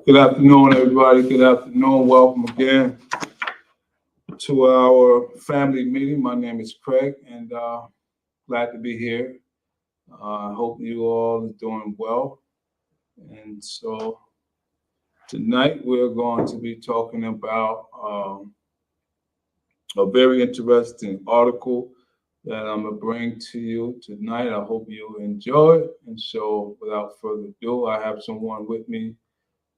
Good afternoon, everybody. Good afternoon. Welcome again to our family meeting. My name is Craig, and glad to be here. I hope you all are doing well. And so tonight we're going to be talking about a very interesting article that I'm gonna bring to you tonight. I hope you enjoy it. And so, without further ado, I have someone with me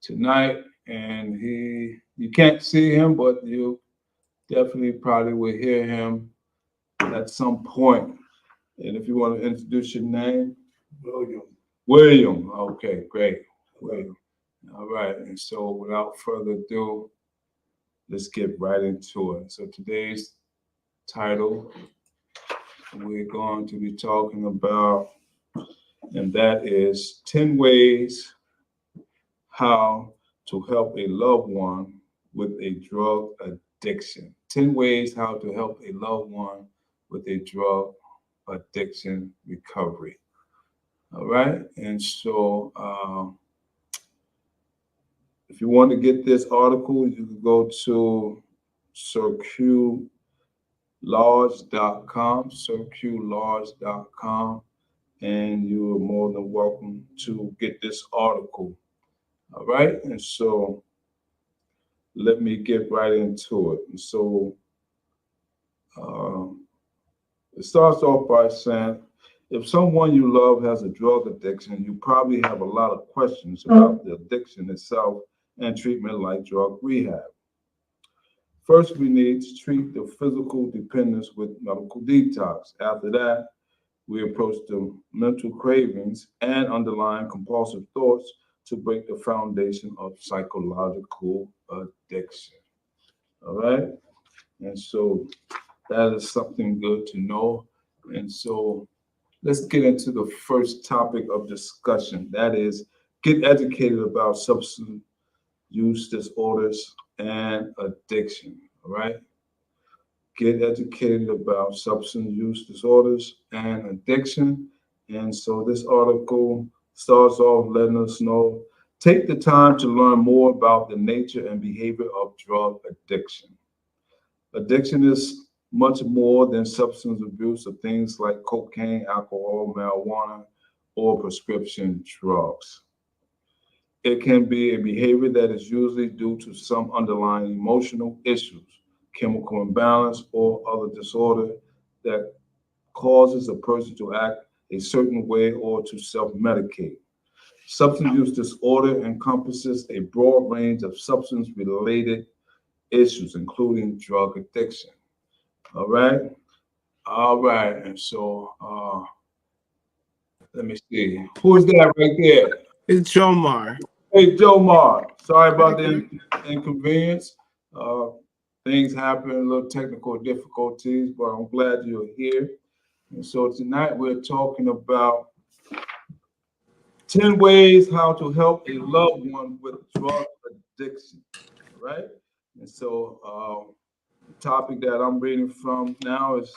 tonight, and you can't see him, but you definitely probably will hear him at some point. And if you want to introduce your name, William. William. Okay, great, William. All right, and so without further ado, let's get right into it. So today's title we're going to be talking about, and that is 10 ways how to help a loved one with a drug addiction. 10 ways how to help a loved one with a drug addiction recovery. All right. And so if you want to get this article, you can go to circularge.com, circularge.com, and you are more than welcome to get this article. All right. And so let me get right into it. And so it starts off by saying, if someone you love has a drug addiction, you probably have a lot of questions about the addiction itself and treatment like drug rehab. First, we need to treat the physical dependence with medical detox. After that, we approach the mental cravings and underlying compulsive thoughts to break the foundation of psychological addiction. All right? And so that is something good to know. And so let's get into the first topic of discussion. That is, get educated about substance use disorders and addiction. All right? Get educated about substance use disorders and addiction. And so this article starts off letting us know, take the time to learn more about the nature and behavior of drug addiction. Addiction is much more than substance abuse of things like cocaine, alcohol, marijuana, or prescription drugs. It can be a behavior that is usually due to some underlying emotional issues, chemical imbalance, or other disorder that causes a person to act a certain way or to self-medicate. Substance use disorder encompasses a broad range of substance-related issues, including drug addiction. All right. All right. And so let me see. Who's that right there? It's Jomar. Hey, Joe Mar. Sorry about the inconvenience. Uh, things happen, little technical difficulties, but I'm glad you're here. And so tonight we're talking about 10 ways how to help a loved one with drug addiction. All right. And so the topic that I'm reading from now is,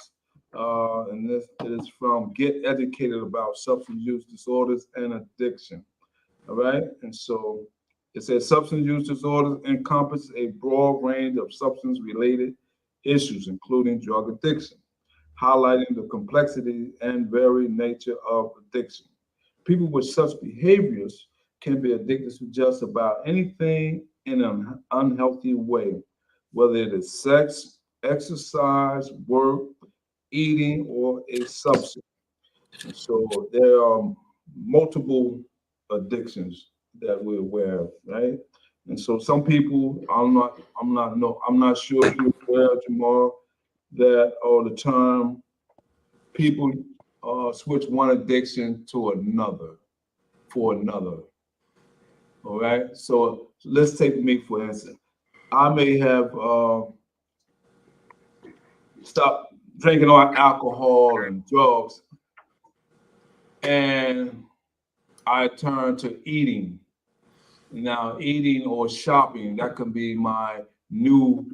and this is from Get Educated About Substance Use Disorders and Addiction. All right. And so it says substance use disorders encompass a broad range of substance related issues, including drug addiction, highlighting the complexity and varied nature of addiction. People with such behaviors can be addicted to just about anything in an unhealthy way, whether it is sex, exercise, work, eating, or a substance. And so there are multiple addictions that we're aware of, right? And so some people, I'm not sure if you're aware, Jamal, that all the time people switch one addiction to another for another. All right. So let's take me for instance. I may have stopped drinking on alcohol and drugs, and I turn to eating. Now, eating or shopping, that can be my new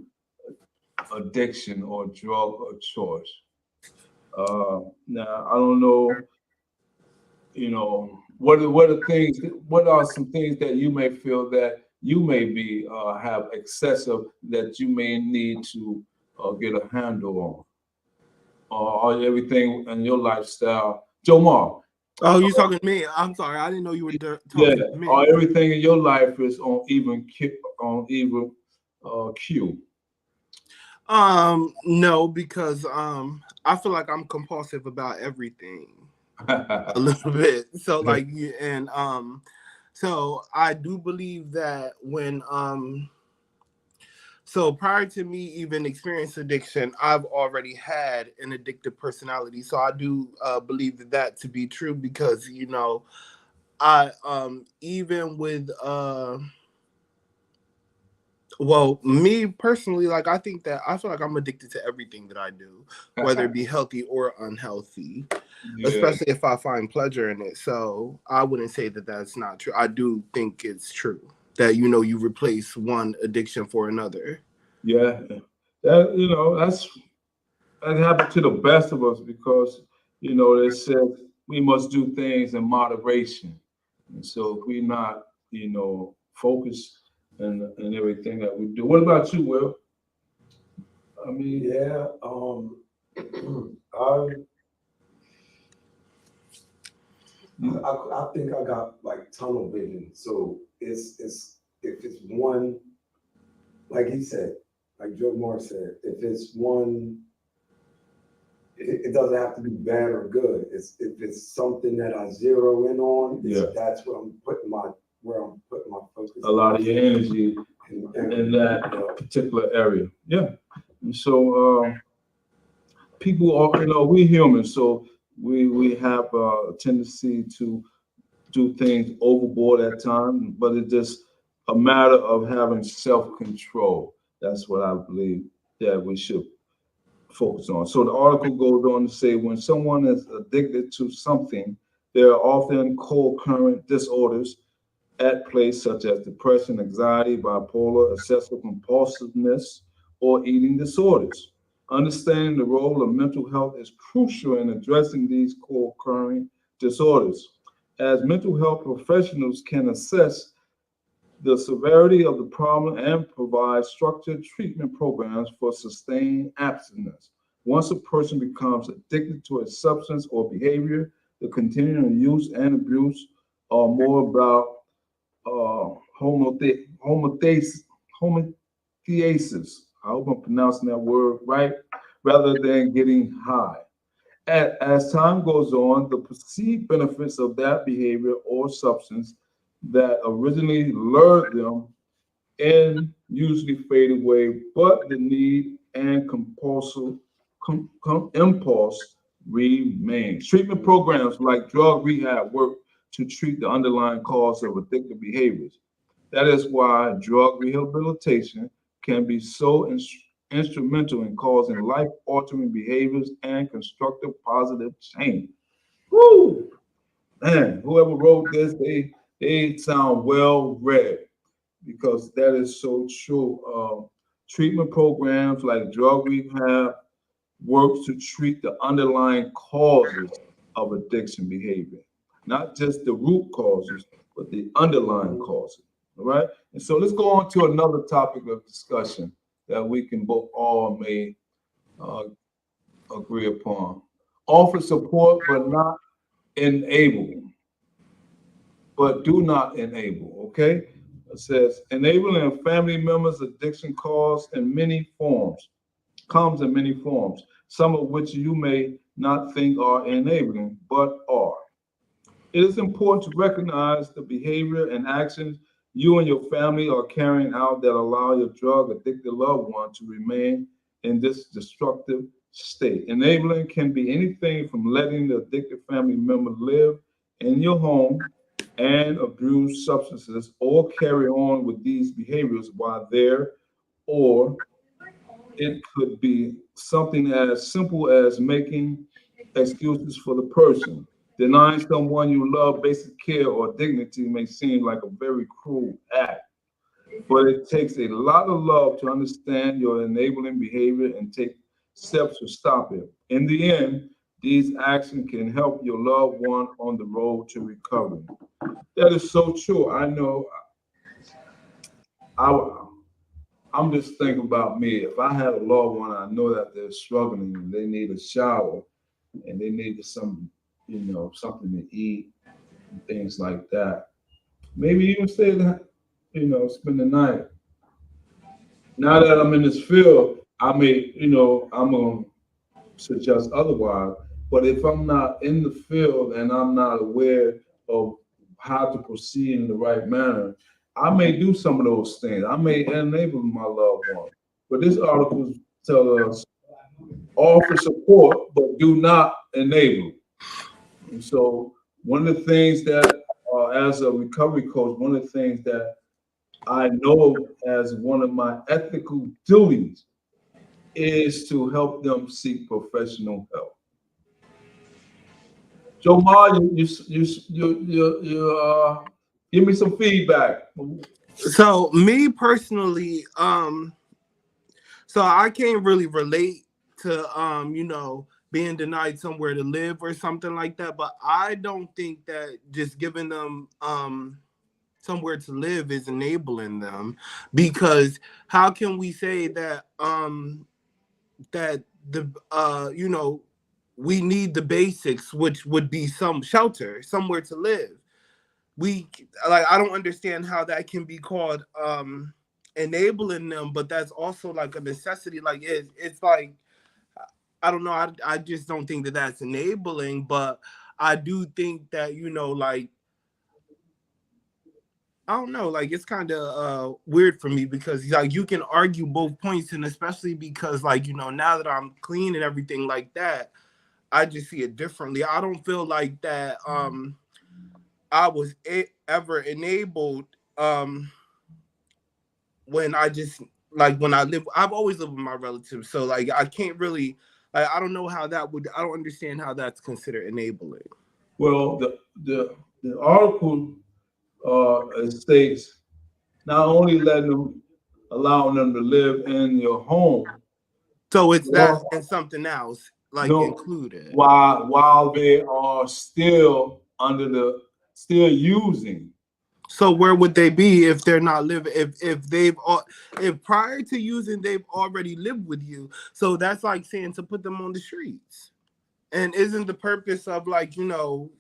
addiction or drug of choice. Now, I don't know, what are things, what are some things that you may feel that you may be have excessive that you may need to get a handle on, or everything in your lifestyle. Jomar, Oh, you talking to me? I'm sorry. I didn't know you were yeah, talking to me. or everything in your life is on even cue. No, because I feel like I'm compulsive about everything a little bit. So like you and so I do believe that when so prior to me even experiencing addiction, I've already had an addictive personality. So I do believe that to be true because I even with well, me personally, like I think that I feel like I'm addicted to everything that I do, whether it be healthy or unhealthy, Yeah, especially if I find pleasure in it. So I wouldn't say that that's not true. I do think it's true that you replace one addiction for another. yeah, that happened to the best of us because they said we must do things in moderation, and so if we're not focused and everything that we do. What about you, Will? I mean, Yeah, I, I think I got like tunnel vision. So it's if it's one, like he said, like Joe Moore said, if it's one, it doesn't have to be bad or good. It's if it's something that I zero in on, Yeah. that's what I'm putting where I'm putting my focus. A lot of your energy and in that particular area. Yeah. And so people are, we're human, so we have a tendency to do things overboard at times, but it's just a matter of having self-control. That's what I believe that we should focus on. So the article goes on to say when someone is addicted to something, there are often co-occurring disorders at play, such as depression, anxiety, bipolar, obsessive compulsiveness, or eating disorders. Understanding the role of mental health is crucial in addressing these co-occurring disorders, as mental health professionals can assess the severity of the problem and provide structured treatment programs for sustained abstinence. Once a person becomes addicted to a substance or behavior, the continuing use and abuse are more about homothesis. Homothesis. I hope I'm pronouncing that word right, rather than getting high. As time goes on, the perceived benefits of that behavior or substance that originally lured them in usually fade away, but the need and compulsive impulse remains. Treatment programs like drug rehab work to treat the underlying cause of addictive behaviors. That is why drug rehabilitation can be so instrumental in causing life-altering behaviors and constructive positive change. Woo! Man, whoever wrote this, they sound well read because that is so true. Treatment programs like drug rehab work to treat the underlying causes of addiction behavior, not just the root causes, but the underlying causes. All right. And so let's go on to another topic of discussion that we can both all may uh, agree upon. Offer support, but not enable, but do not enable. Okay. It says enabling a family member's addiction comes in many forms, some of which you may not think are enabling, but are. It is important to recognize the behavior and actions you and your family are carrying out that allow your drug addicted loved one to remain in this destructive state. Enabling can be anything from letting the addicted family member live in your home and abuse substances or carry on with these behaviors while there, or it could be something as simple as making excuses for the person. Denying someone you love basic care or dignity may seem like a very cruel act, but it takes a lot of love to understand your enabling behavior and take steps to stop it. In the end, these actions can help your loved one on the road to recovery. That is so true. I know I'm just thinking about me. If I had a loved one, I know that they're struggling and they need a shower and they need some, something to eat and things like that. Maybe even stay, spend the night. Now that I'm in this field, I may, I'm gonna suggest otherwise. But if I'm not in the field and I'm not aware of how to proceed in the right manner, I may do some of those things. I may enable my loved one. But this article tells us offer support, but do not enable. And so one of the things that, as a recovery coach, one of the things that I know as one of my ethical duties is to help them seek professional help. Joe Ma, give me some feedback. So me personally, so I can't really relate to being denied somewhere to live or something like that. But I don't think that just giving them somewhere to live is enabling them, because how can we say that that the we need the basics, which would be some shelter, somewhere to live. I don't understand how that can be called enabling them, but that's also like a necessity. Like it's like, I don't know, I just don't think that that's enabling, but I do think that like, I don't know, like it's kind of weird for me, because like you can argue both points, and especially because like now that I'm clean and everything like that, I just see it differently. I don't feel like that I was ever enabled when I just like when I've always lived with my relatives, so like I can't really, like, I don't know how that would, I don't understand how that's considered enabling. Well, the article it states not only allowing them to live in your home. So it's that Well, and something else like no, included. while they are still using. So where would they be if they're not living? If prior to using they've already lived with you? So that's like saying to put them on the streets. And isn't the purpose of like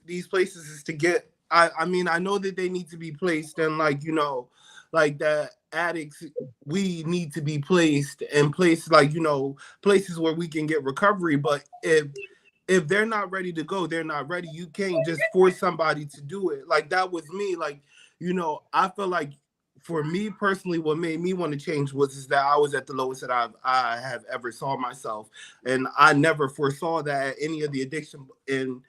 these places is to get? I mean, I know that they need to be placed in like like the addicts. We need to be placed in places like places where we can get recovery. But if they're not ready to go, they're not ready. You can't just force somebody to do it. Like that was me. Like I feel like for me personally, what made me want to change was that I was at the lowest that I have ever saw myself, and I never foresaw that any of the addiction, and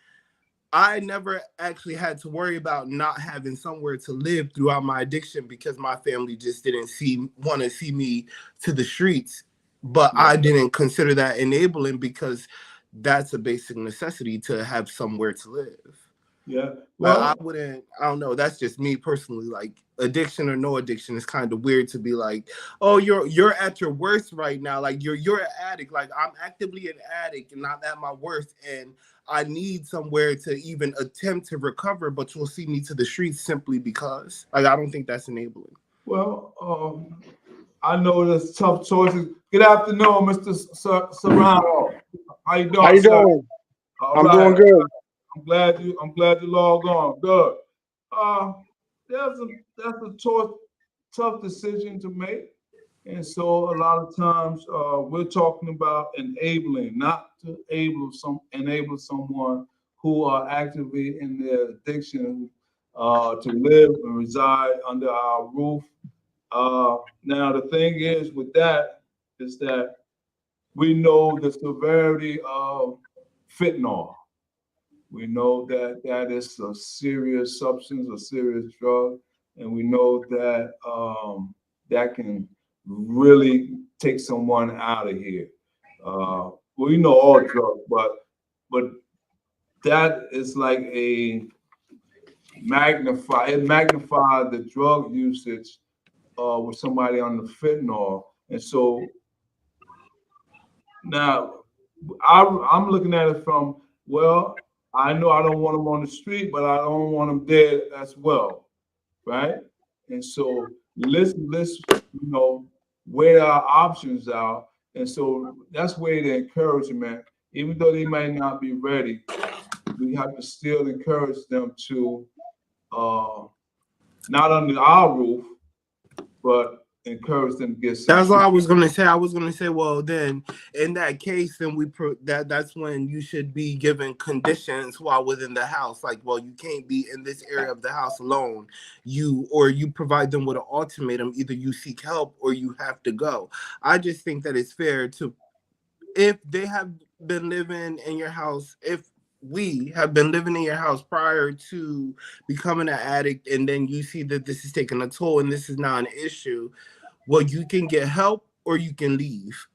I never actually had to worry about not having somewhere to live throughout my addiction, because my family just didn't want to see me to the streets. But I didn't consider that enabling, because that's a basic necessity to have somewhere to live. Yeah. Well, I don't know. That's just me personally. Like addiction or no addiction, it's kind of weird to be like, oh, you're at your worst right now. Like you're an addict. Like I'm actively an addict and not at my worst. And I need somewhere to even attempt to recover, but you'll see me to the streets simply because. Like I don't think that's enabling. Well, I know there's tough choices. Good afternoon, Mr. Serrano. How you doing? How you doing? I'm doing good. I'm glad you logged on. Good. That's a tough decision to make, and so a lot of times we're talking about enabling, not to enable someone who are actively in their addiction to live and reside under our roof. Now the thing is with that is that we know the severity of fentanyl. We know that that is a serious substance, a serious drug, and we know that that can really take someone out of here. We know all drugs, but that is like it magnifies the drug usage with somebody on the fentanyl, and so now I'm looking at it from, well, I know I don't want them on the street, but I don't want them dead as well, right? And so let's weigh our options out. And so that's where the encouragement, even though they might not be ready, we have to still encourage them to not under our roof, but encourage them to get some. That's what I was gonna say. I was gonna say, well, then in that case, then that's when you should be given conditions while within the house. Like, well, you can't be in this area of the house alone. You provide them with an ultimatum: either you seek help or you have to go. I just think that it's fair to, if they have been living in your house, if we have been living in your house prior to becoming an addict, and then you see that this is taking a toll and this is not an issue, well, you can get help or you can leave.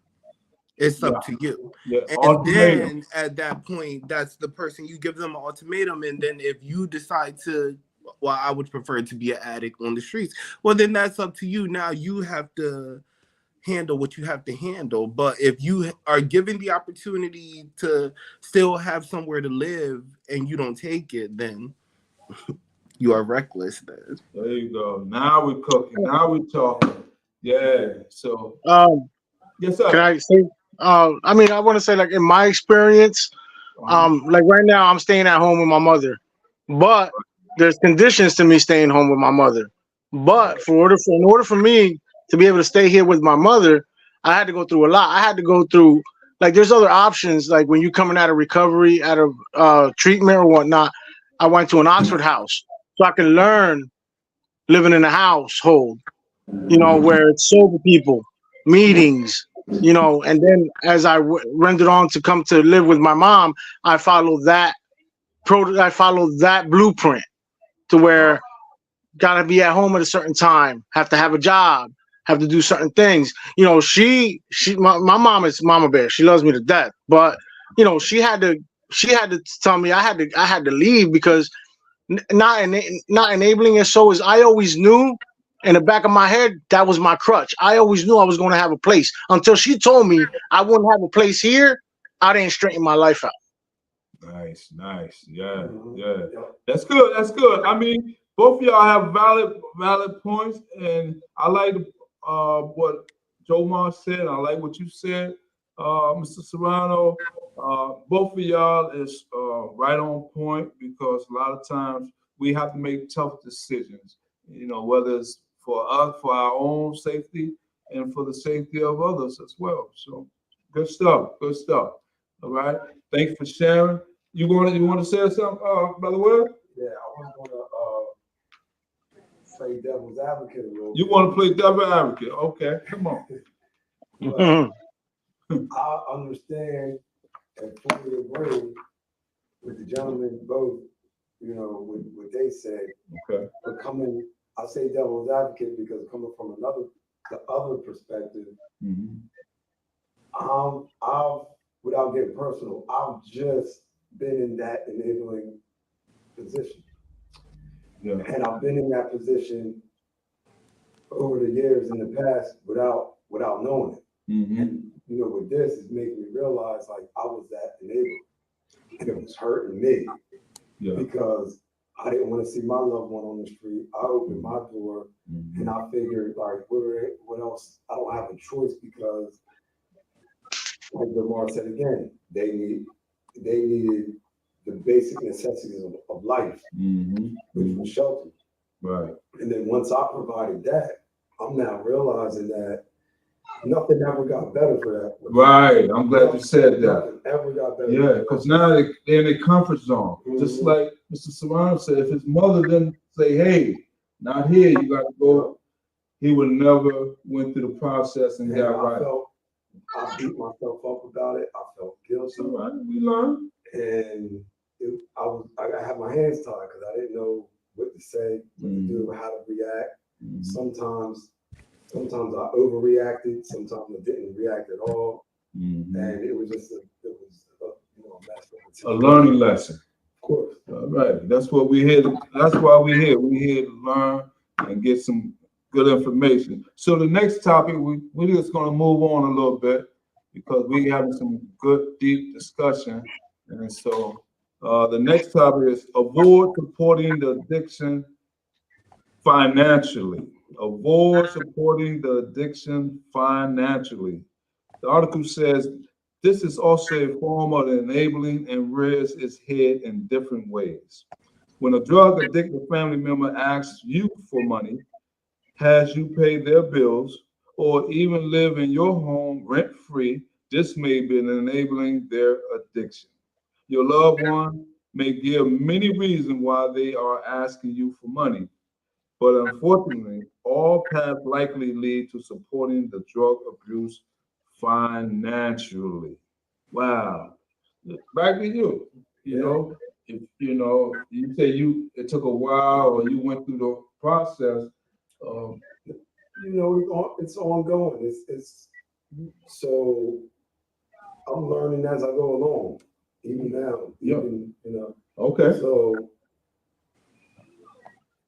It's up to you. Yeah, and ultimatum. Then at that point, that's the person, you give them an ultimatum. And then if you decide to, well, I would prefer to be an addict on the streets, well, then that's up to you. Now you have to handle what you have to handle. But if you are given the opportunity to still have somewhere to live and you don't take it, then you are reckless. Then There you go. Now we're cooking. Now we're talking. Yeah. So yes, sir. Can I say? I mean, I want to say, like, in my experience, like right now, I'm staying at home with my mother, but there's conditions to me staying home with my mother. But in order for me to be able to stay here with my mother, I had to go through a lot. I had to go through, like, there's other options. Like when you're coming out of recovery, out of treatment or whatnot, I went to an Oxford house so I can learn living in a household, where it's sober people, meetings, and then as I rendered on to come to live with my mom, I followed that blueprint to where gotta be at home at a certain time, have to have a job, have to do certain things. My mom is Mama Bear. She loves me to death, but she had to tell me I had to leave because not enabling it. So is I always knew in the back of my head that was my crutch. I always knew I was going to have a place until she told me I wouldn't have a place here. I didn't straighten my life out. Nice. Yeah. That's good. I mean, both of y'all have valid points, and I like what Jomar said. I like what you said, Mr. Serrano. Both of y'all is right on point, because a lot of times we have to make tough decisions. Whether it's for us, for our own safety, and for the safety of others as well. So, good stuff. All right. Thanks for sharing. You want to say something, Brother Will? Yeah, I was going to play devil's advocate a little bit. You want to play devil's advocate? Okay, come on. I understand and fully agree with the gentlemen both, with what they said. Okay. But I say devil's advocate because coming from the other perspective, I've, without getting personal, I've just been in that enabling position. Yeah. And I've been in that position over the years in the past without knowing it. And with this, it's making me realize like I was that enabler, and it was hurting me because I didn't want to see my loved one on the street. I opened my door, and I figured like, what else? I don't have a choice because, like Lamar said again, they needed the basic necessities of life, which was shelter. Right. And then once I provided that, I'm now realizing that nothing ever got better for that. Right. I'm glad you said that. Nothing ever got better. Yeah, because now they're in a comfort zone. Just like Mr. Serrano said, if his mother didn't say, hey, not here, you got to go, he would never went through the process and got right. I beat myself up about it. I felt guilty. All right, we learned. And I had my hands tied because I didn't know what to say, what to do, how to react. Sometimes I overreacted. Sometimes I didn't react at all. And it was just a learning lesson. Of course. All right. That's what we're here. That's why we're here. We're here to learn and get some good information. So the next topic, we're just going to move on a little bit because we're having some good, deep discussion. And so the next topic is avoid supporting the addiction financially. avoid supporting the addiction financially. The article says this is also a form of enabling and rears its head in different ways. When a drug addicted family member asks you for money, has you pay their bills, or even live in your home rent free, this may be enabling their addiction. Your loved one may give many reasons why they are asking you for money, but unfortunately, all paths likely lead to supporting the drug abuse financially. Wow. Back to you. You know, if you say it took a while or you went through the process. Um, It's ongoing. It's so I'm learning as I go along, even now. Yeah. Even. okay. So,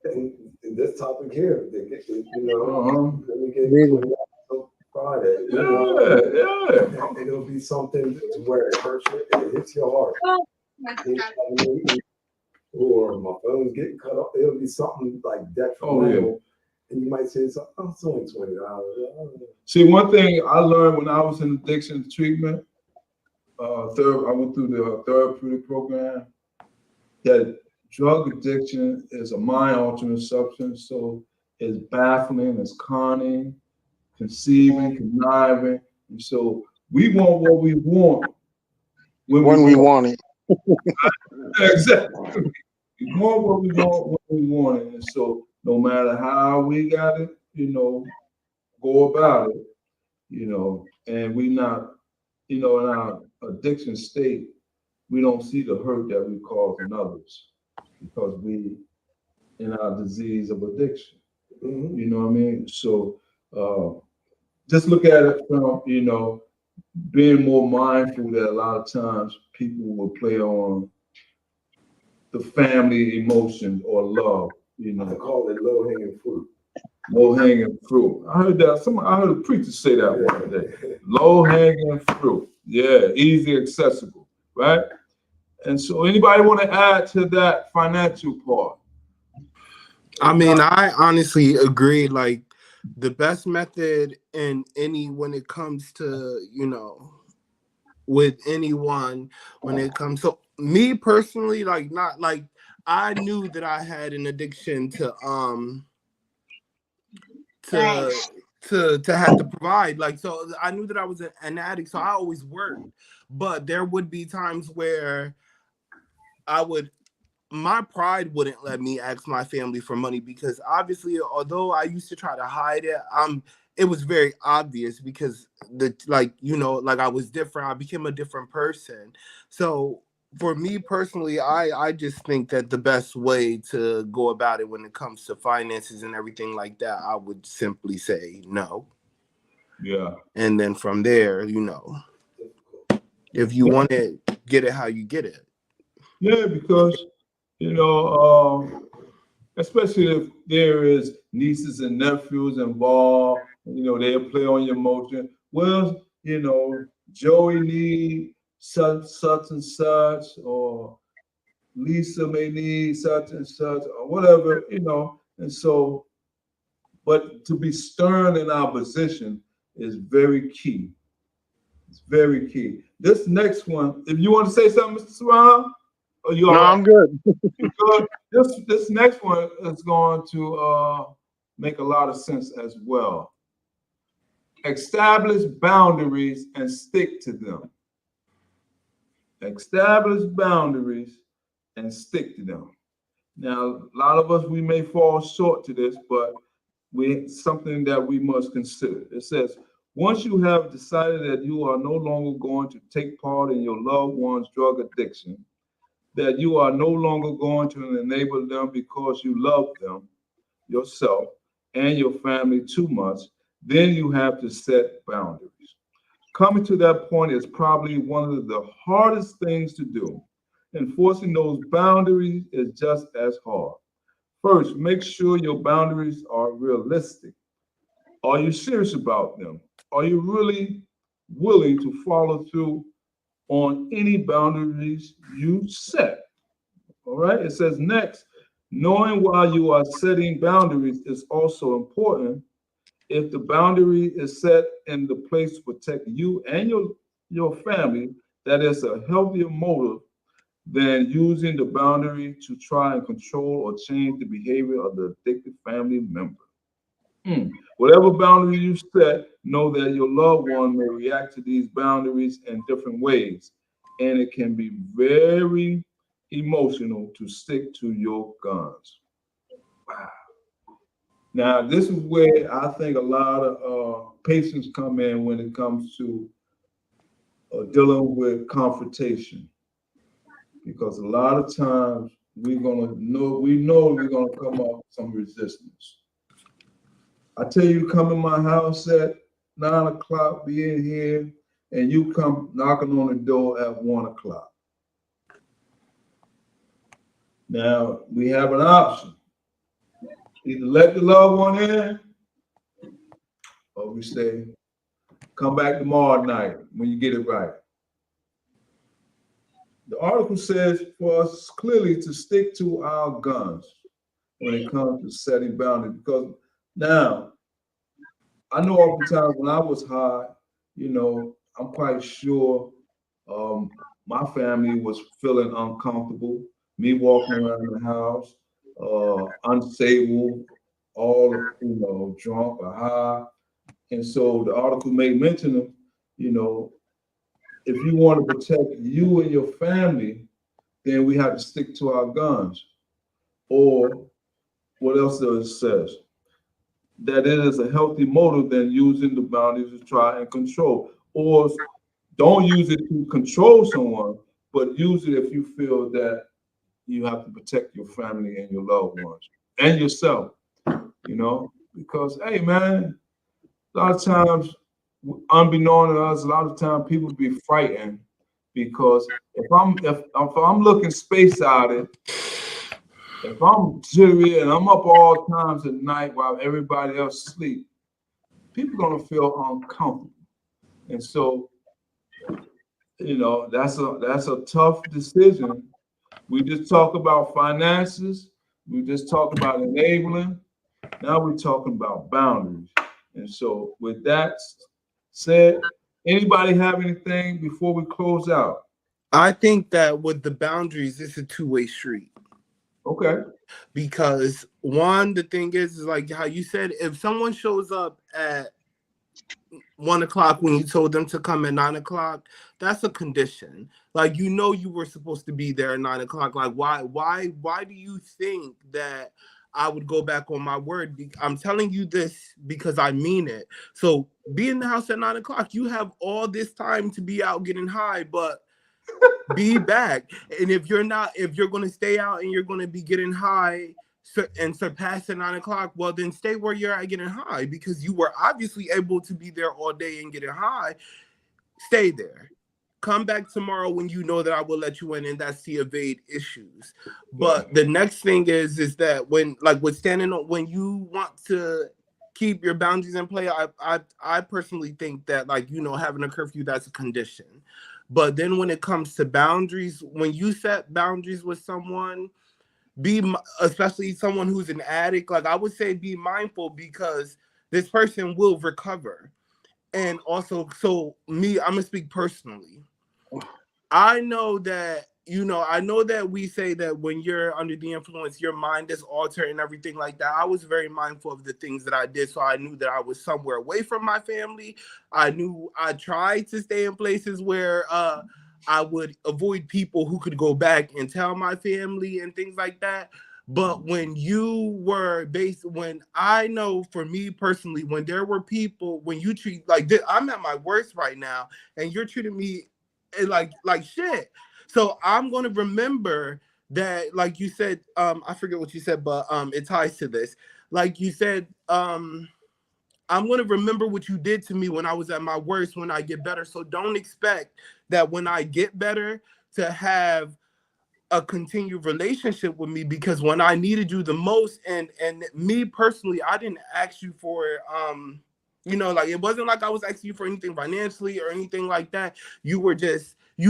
and this topic here, Uh-huh. let me get Really? $20 on Friday. Yeah. And it'll be something to where it hurts you, it hits your heart. Or my phone's getting cut off. It'll be something like detrimental. And you might say, it's only $20. See, one thing I learned when I was in addiction treatment, I went through the therapeutic program, that drug addiction is a mind-altering substance, so it's baffling, it's conning, conceiving, conniving, and so we want what we want When we want it. Exactly. We want what we want when we want it, and so no matter how we got it, go about it, and we not, in our addiction state, we don't see the hurt that we cause in others because we in our disease of addiction. Mhm. You know what I mean? So just look at it from, being more mindful that a lot of times people will play on the family emotion or love, I call it low hanging fruit. low hanging fruit. I heard a preacher say that one day. Low hanging fruit. Yeah, easy accessible, right? And so anybody want to add to that financial part? I mean, I honestly agree. Like, the best method when it comes to, with anyone, when it comes to me personally, like, not like, I knew that I had an addiction to have to provide. Like, so I knew that I was an addict, so I always worked. But there would be times where my pride wouldn't let me ask my family for money, because obviously, although I used to try to hide it, it was very obvious, because like I was different. I became a different person. So for me personally, I just think that the best way to go about it when it comes to finances and everything like that, I would simply say no. Yeah. And then from there, if you want it, get it how you get it. Yeah, because especially if there is nieces and nephews involved, they'll play on your emotion. Well, Joey need such and such, or Lisa may need such and such, or whatever, And so, but to be stern in our position is very key. It's very key. This next one, if you want to say something, Mr. Saran, or you all No, right? I'm good. Good. This next one is going to make a lot of sense as well. Establish boundaries and stick to them. Establish boundaries and stick to them. Now, a lot of us, we may fall short to this, but something that we must consider. It says, once you have decided that you are no longer going to take part in your loved one's drug addiction, that you are no longer going to enable them because you love them, yourself, and your family too much, then you have to set boundaries. Coming to that point is probably one of the hardest things to do. Enforcing those boundaries is just as hard. First, make sure your boundaries are realistic. Are you serious about them? Are you really willing to follow through on any boundaries you set? All right. It says next, Knowing why you are setting boundaries is also important. If the boundary is set in the place to protect you and your family, that is a healthier motive than using the boundary to try and control or change the behavior of the addicted family member. Whatever boundary you set, know that your loved one may react to these boundaries in different ways, and it can be very emotional to stick to your guns. Wow. Now, this is where I think a lot of patients come in when it comes to dealing with confrontation, because a lot of times we know we're gonna come up with some resistance. I tell you to come in my house at 9 o'clock, be in here, and you come knocking on the door at 1 o'clock. Now we have an option. Either let the loved one in, or we say, come back tomorrow night when you get it right. The article says for us clearly to stick to our guns when it comes to setting boundaries, because now I know oftentimes when I was high, I'm quite sure my family was feeling uncomfortable, me walking around the house, unstable, all drunk or high. And so the article made mention of, if you want to protect you and your family, then we have to stick to our guns. Or what else does it says? That it is a healthy motive than using the boundaries to try and control. Or don't use it to control someone, but use it if you feel that you have to protect your family and your loved ones and yourself, because hey man, a lot of times, unbeknown to us, a lot of times people be frightened because if I'm looking space out it, if I'm jittery and I'm up all times at night while everybody else sleep, people gonna feel uncomfortable. And so, that's a tough decision. We just talk about finances, we just talk about enabling. Now we're talking about boundaries. And so with that said, anybody have anything before we close out? I think that with the boundaries, it's a two-way street. Okay. Because one, the thing is like how you said, if someone shows up at 1 o'clock when you told them to come at 9 o'clock, that's a condition. Like you were supposed to be there at 9 o'clock. Like why do you think that I would go back on my word? I'm telling you this because I mean it. So be in the house at 9 o'clock. You have all this time to be out getting high, but be back. And if you're going to stay out and you're going to be getting high and surpassing 9 o'clock, well, then stay where you're at getting high, because you were obviously able to be there all day and getting high. Stay there. Come back tomorrow when you know that I will let you in, and that's to evade issues. But the next thing is that when you want to keep your boundaries in play, I personally think that having a curfew, that's a condition. But then when it comes to boundaries, when you set boundaries with someone, especially someone who's an addict, I would say be mindful, because this person will recover. And also, so me, I'm gonna speak personally. I know that we say that when you're under the influence, your mind is altered and everything like that. I was very mindful of the things that I did, so I knew that I was somewhere away from my family. I knew I tried to stay in places where I would avoid people who could go back and tell my family and things like that. But when I know for me personally, when there were people, when you treat like this, I'm at my worst right now, and you're treating me like shit. So I'm going to remember that, like you said, I forget what you said, but it ties to this. Like you said, I'm going to remember what you did to me when I was at my worst, when I get better. So don't expect that when I get better to have a continued relationship with me, because when I needed you the most, and me personally, I didn't ask you for it wasn't like I was asking you for anything financially or anything like that. You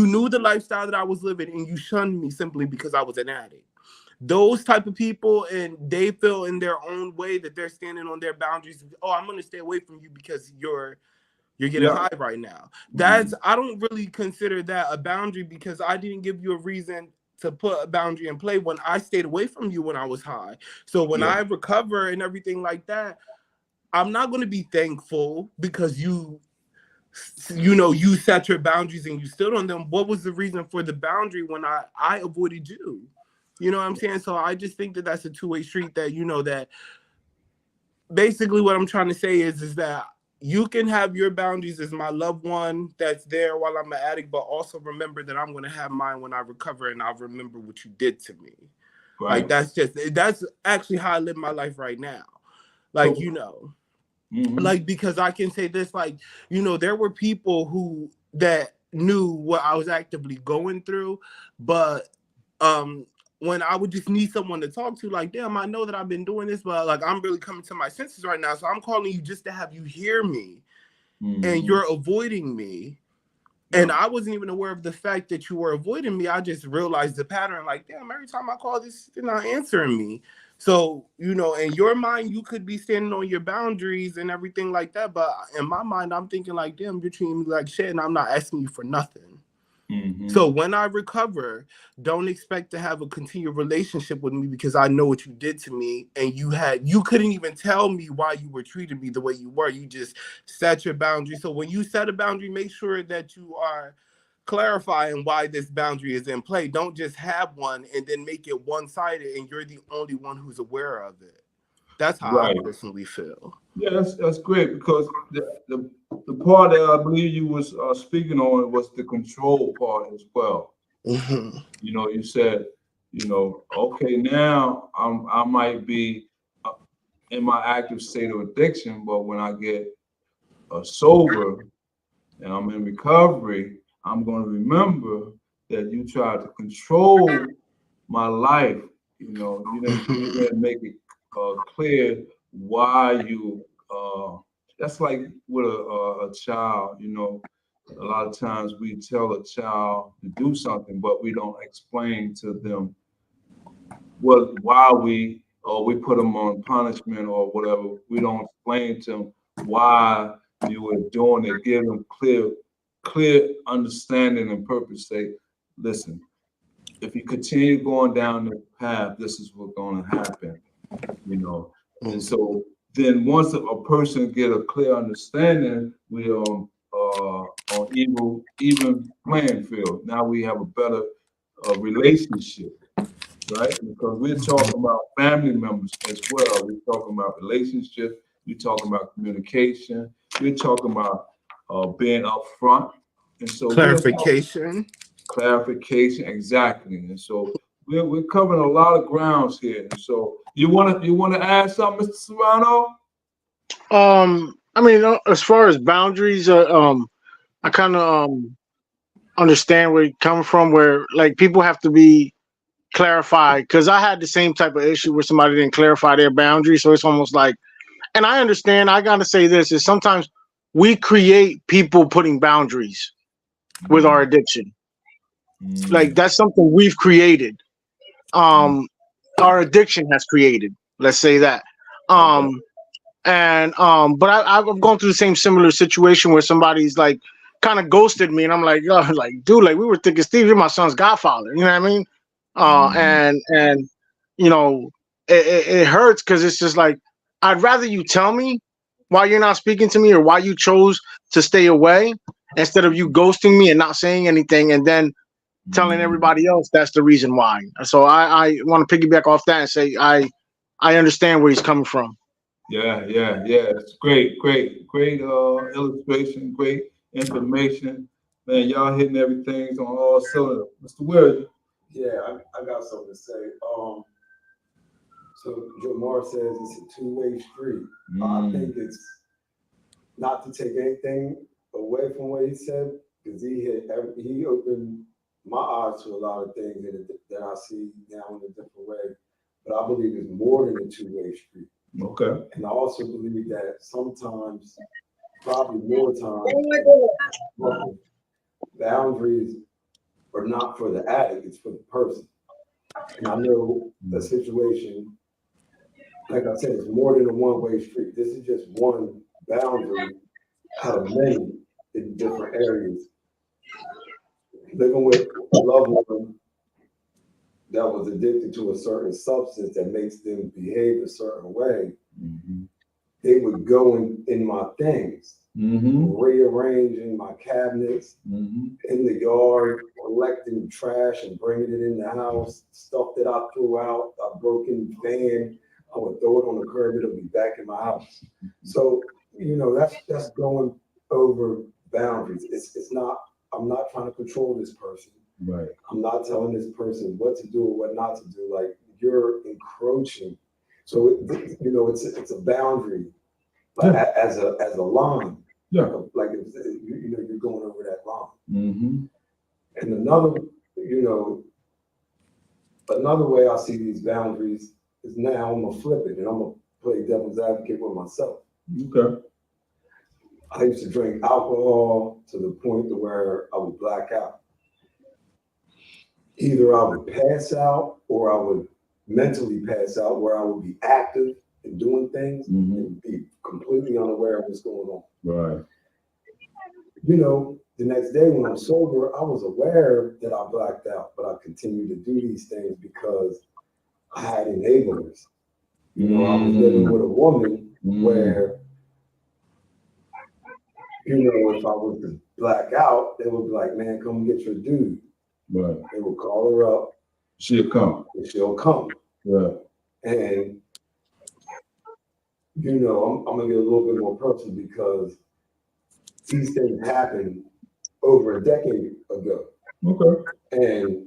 knew the lifestyle that I was living, and you shunned me simply because I was an addict. those type of people, and they feel in their own way that they're standing on their boundaries. Oh, I'm going to stay away from you because you're getting Yeah. high right now. That's, I don't really consider that a boundary, because I didn't give you a reason to put a boundary in play when I stayed away from you when I was high. So when Yeah. I recover and everything like that, I'm not going to be thankful because you set your boundaries and you stood on them. What was the reason for the boundary when I avoided you? You know what I'm saying? So I just think that that's a two-way street, that, that basically what I'm trying to say is that you can have your boundaries as my loved one that's there while I'm an addict, but also remember that I'm going to have mine when I recover, and I'll remember what you did to me. Right. Like, that's actually how I live my life right now. Like, like, because I can say this, like, there were people that knew what I was actively going through, but when I would just need someone to talk to, like, damn, I know that I've been doing this, but like, I'm really coming to my senses right now, so I'm calling you just to have you hear me, and you're avoiding me. And I wasn't even aware of the fact that you were avoiding me. I just realized the pattern, like, damn, every time I call this, you're not answering me. So, in your mind, you could be standing on your boundaries and everything like that. But in my mind, I'm thinking like, damn, you're treating me like shit, and I'm not asking you for nothing. So when I recover, don't expect to have a continued relationship with me, because I know what you did to me, and you couldn't even tell me why you were treating me the way you were. You just set your boundary. So when you set a boundary, make sure that you are clarifying why this boundary is in play. Don't just have one and then make it one-sided and you're the only one who's aware of it. That's how I personally feel. Yeah, that's great, because the part that I believe you was speaking on was the control part as well. You said, okay, now I might be in my active state of addiction, but when I get sober and I'm in recovery, I'm going to remember that you tried to control my life. You didn't make it clear why you. That's like with a child. A lot of times we tell a child to do something, but we don't explain to them why we put them on punishment or whatever. We don't explain to them why you were doing it. Give them clear understanding and purpose. Say, listen, if you continue going down the path, this is what's going to happen. And so then once a person get a clear understanding, we on even playing field. Now we have a better relationship, right? Because we're talking about family members as well. We're talking about relationships. We're talking about communication. We're talking about being upfront. And so Clarification. Clarification, exactly. And so we're covering a lot of grounds here. And so you want to add something, Mr. Serrano? I mean, as far as boundaries, I kind of understand where you're coming from, where like people have to be clarified, because I had the same type of issue where somebody didn't clarify their boundaries. So it's almost like, and I understand, I gotta say this, is sometimes we create people putting boundaries with our addiction. Like that's something we've created. Our addiction has created, let's say that. And but I've gone through the same similar situation where somebody's like kind of ghosted me, and I'm like, oh, like, dude, like we were thinking, Steve, you're my son's godfather. You know what I mean? And it hurts, because it's just like, I'd rather you tell me why you're not speaking to me or why you chose to stay away, instead of you ghosting me and not saying anything and then telling everybody else that's the reason why. So I want to piggyback off that and say I understand where he's coming from. Yeah. It's great illustration, great information. Man, y'all hitting everything on all cylinders. Mr. Williams. Yeah, I got something to say. So Jamar says it's a two-way street. I think it's not to take anything away from what he said, because he opened my eyes to a lot of things that I see now in a different way. But I believe it's more than a two-way street. Okay. And I also believe that sometimes, probably more times, boundaries are not for the addict, it's for the person. And I know the situation, like I said, it's more than a one-way street. This is just one boundary out of many in different areas. Living with a loved one that was addicted to a certain substance that makes them behave a certain way, they would go in my things, rearranging my cabinets in the yard, collecting trash and bringing it in the house, stuff that I threw out, a broken fan, I would throw it on the curb, it'll be back in my house. So, you know, that's going over boundaries. It's not, I'm not trying to control this person. Right. I'm not telling this person what to do or what not to do. Like, you're encroaching. So, you know, it's a boundary, like, as a line. Yeah. Like, you know, you're going over that line. And another, you know, another way I see these boundaries is now I'm gonna flip it and I'm gonna play devil's advocate with myself. Okay. I used to drink alcohol to the point to where I would black out. Either I would pass out or I would mentally pass out, where I would be active and doing things and be completely unaware of what's going on. Right. You know, the next day when I'm sober, I was aware that I blacked out, but I continued to do these things because I had enablers. You know, I was living with a woman where, you know, if I was to black out, they would be like, man, come get your dude. Right. They would call her up. She'll come. And she'll come. Right. And, you know, I'm gonna get a little bit more personal because these things happened over a decade ago. Okay. And,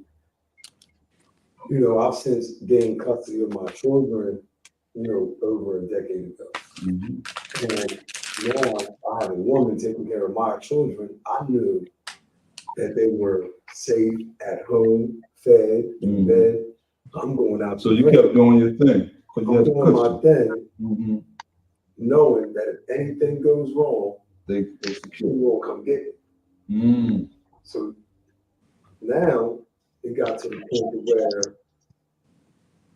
you know, I've since gained custody of my children, you know, over a decade ago. And now I have a woman taking care of my children. I knew that they were safe at home, fed, in bed. I'm going out. So you kept doing your thing. I'm doing my thing, knowing that if anything goes wrong, They she won't come get me. So now it got to the point where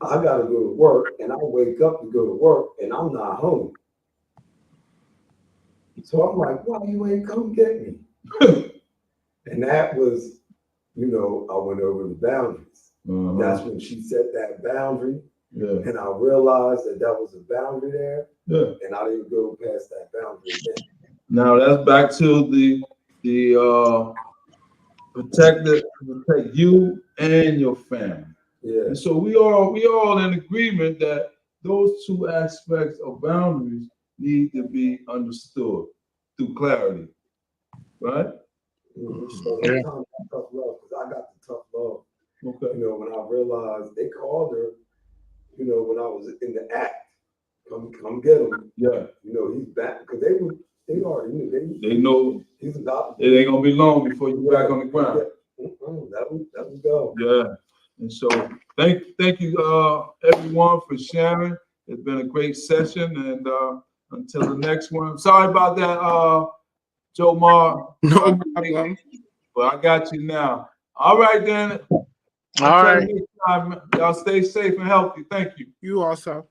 I gotta go to work and I wake up to go to work and I'm not home. So I'm like, why you ain't come get me? And that was, you know, I went over the boundaries. That's when she set that boundary. Yeah. And I realized that was a boundary there. Yeah. And I didn't go past that boundary again. Now that's back to the protect you and your family. Yeah. And so we all in agreement that those two aspects of boundaries need to be understood through clarity, right? So sometimes that's tough love, because I got the tough love. Okay. You know, when I realized they called her, you know, when I was in the act, come get him. Yeah. You know, he's back, because they already knew. They know he's adopted. it ain't gonna be long before you're back on the ground. That would go. Yeah. And so thank you everyone for sharing. It's been a great session, and until the next one. Sorry about that, Joe Mar. No problem. But I got you now. All right then. All right. Until next time, y'all stay safe and healthy. Thank you. You also.